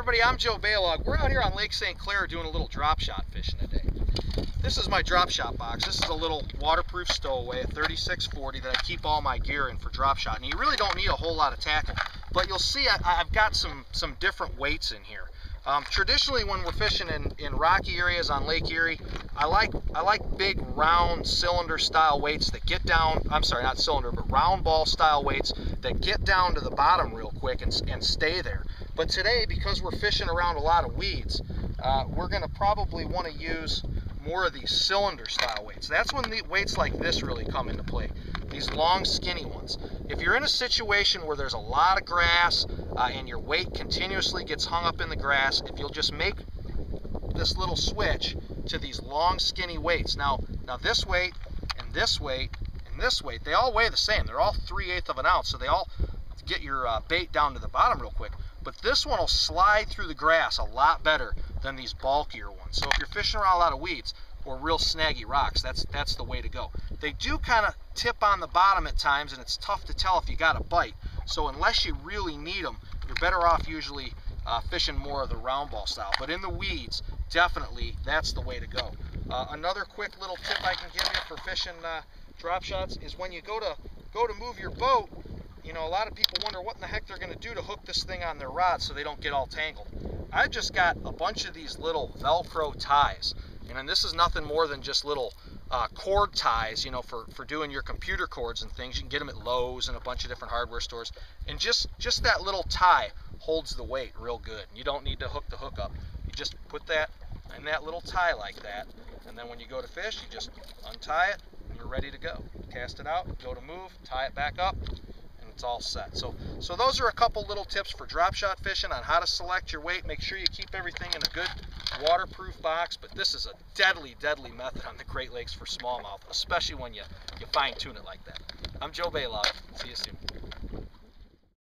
everybody, I'm Joe Balog. We're out here on Lake St. Clair doing a little drop shot fishing today. This is my drop shot box. This is a little waterproof stowaway, a 3640 that I keep all my gear in for drop shot. And you really don't need a whole lot of tackle, but you'll see I've got some different weights in here. Traditionally, when we're fishing in rocky areas on Lake Erie, I like big round cylinder style weights that get down. I'm sorry, not cylinder, but round ball style weights that get down to the bottom real quick and stay there. But today, because we're fishing around a lot of weeds, we're going to probably want to use more of these cylinder style weights. That's when the weights like this really come into play, these long skinny ones. If you're in a situation where there's a lot of grass and your weight continuously gets hung up in the grass, if you'll just make this little switch to these long skinny weights. Now this weight and this weight and this weight, they all weigh the same. They're all 3/8 of an ounce, so they all get your bait down to the bottom real quick. But this one will slide through the grass a lot better than these bulkier ones. So if you're fishing around a lot of weeds or real snaggy rocks, that's the way to go. They do kind of tip on the bottom at times, and it's tough to tell if you got a bite. So unless you really need them, you're better off usually fishing more of the round ball style. But in the weeds, definitely that's the way to go. Another quick little tip I can give you for fishing drop shots is when you go to move your boat. You know, a lot of people wonder what in the heck they're going to do to hook this thing on their rod so they don't get all tangled. I've just got a bunch of these little Velcro ties, and this is nothing more than just little cord ties, you know, for doing your computer cords and things. You can get them at Lowe's and a bunch of different hardware stores, and just that little tie holds the weight real good. You don't need to hook the hook up. You just put that in that little tie like that, and then when you go to fish, you just untie it and you're ready to go. Cast it out, go to move, tie it back up, it's all set. So those are a couple little tips for drop shot fishing on how to select your weight. Make sure you keep everything in a good waterproof box, but this is a deadly method on the Great Lakes for smallmouth, especially when you fine tune it like that. I'm Joe Balog. See you soon.